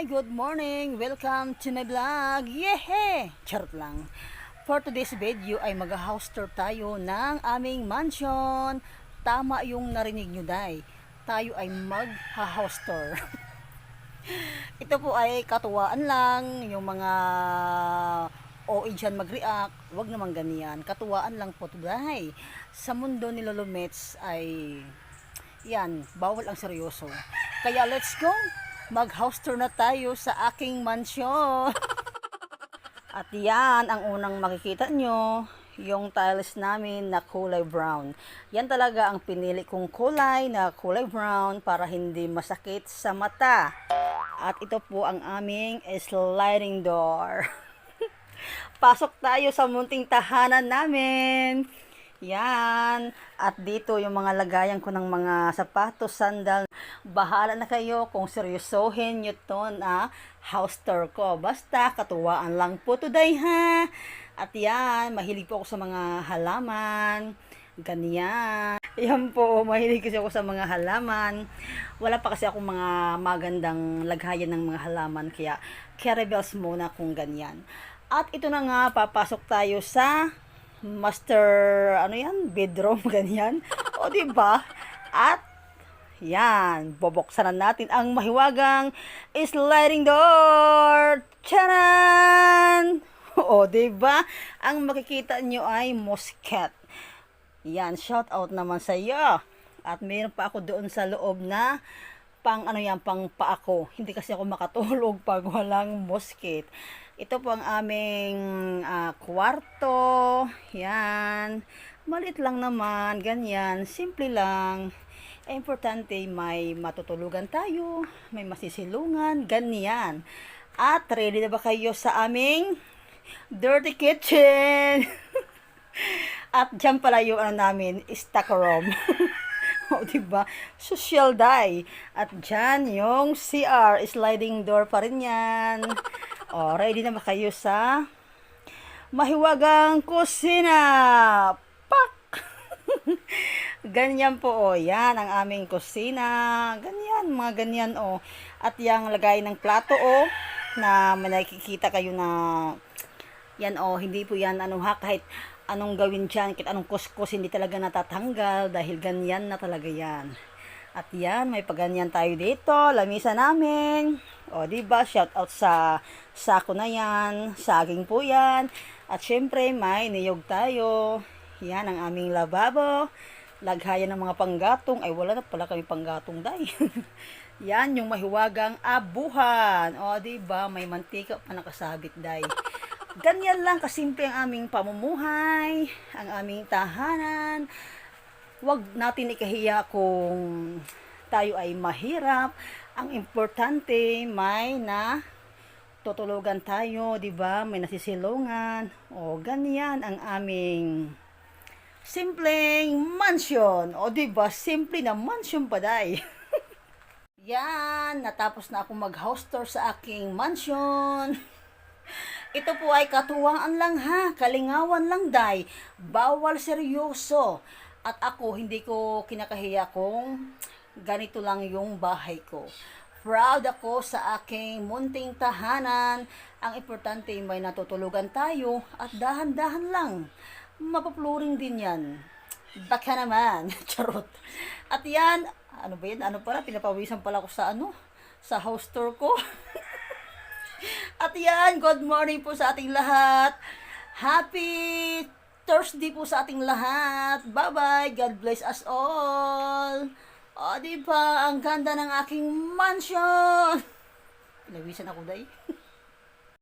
Good morning! Welcome to my vlog! Yehe! Charot lang. For today's video ay mag-house tour tayo ng aming mansion. Tama yung narinig nyo, day. Tayo ay mag-house tour. Ito po ay katuwaan lang. Yung mga OA dyan mag-react. Huwag naman ganyan. Katuwaan lang po today. Sa mundo ni Lolo Mets ay yan, bawal ang seryoso. Kaya let's go! Mag-house tour na tayo sa aking mansyon. At yan, ang unang makikita nyo, yung tiles namin na kulay brown. Yan talaga ang pinili kong kulay na kulay brown para hindi masakit sa mata. At ito po ang aming sliding door. Pasok tayo sa munting tahanan namin. Yan. At dito yung mga lagayan ko ng mga sapatos, sandal. Bahala na kayo kung seryosohin nyo to na house tour ko. Basta katuwaan lang po today ha. At yan, mahilig po ako sa mga halaman. Ganyan. Yan po, mahilig kasi ako sa mga halaman. Wala pa kasi akong mga magandang laghayan ng mga halaman. Kaya rebels muna kung ganyan. At ito na nga, papasok tayo sa master, bedroom, ganyan. O, diba? At, yan, bubuksan na natin ang mahiwagang sliding door. Charan! O, diba? Ang makikita nyo ay mosquito. Yan, shout out naman sa iyo. At mayroon pa ako doon sa loob na pang paa ko. Hindi kasi ako makatulog pag walang mosquito. Ito po ang aming kwarto. Yan. Malit lang naman. Ganyan. Simple lang. Importante may matutulugan tayo. May masisilungan. Ganyan. At ready na ba kayo sa aming dirty kitchen? At dyan pala yung namin, stock room. O, diba? Social die. At dyan yung CR, sliding door pa rin yan. O, ready na ba kayo sa mahiwagang kusina? Pak! Ganyan po, o. Yan ang aming kusina. Ganyan, mga ganyan, o. At yung lagay ng plato, o, na may nakikita kayo na yan, o. Hindi po yan, kahit anong gawin dyan, kahit anong kuskus, hindi talaga natatanggal dahil ganyan na talaga yan. At yan, may paganyan tayo dito, lamisa namin. O, diba? Shout out sa sako na yan, saging po yan. At syempre, may niyog tayo. Yan ang aming lababo. Laghayan ng mga panggatong. Ay, wala na pala kami panggatong, day. Yan, yung mahiwagang abuhan. O, diba? May mantika pa nakasabit, day. Ganyan lang kasimple ang aming pamumuhay, ang aming tahanan. Huwag natin ikahiya kung tayo ay mahirap. Ang importante may na tutulugan tayo, 'di ba? May nasisilungan. O ganyan ang aming simpleng mansion. O 'di ba? Simple na mansion pa day. Yan, natapos na ako mag-house tour sa aking mansion. Ito po ay katuwaan lang ha, kalingawan lang day, bawal seryoso. At ako, hindi ko kinakahiya kung ganito lang yung bahay ko. Proud ako sa aking munting tahanan. Ang importante may natutulugan tayo at dahan-dahan lang. Mapapluring din yan. Baka naman, charot. At yan, ano ba yan? Pinapawisan pala ko sa sa house tour ko. At yan, good morning po sa ating lahat. Happy Thursday po sa ating lahat. Bye-bye. God bless us all. O, diba? Ang ganda ng aking mansion. Pinawisan ako, day.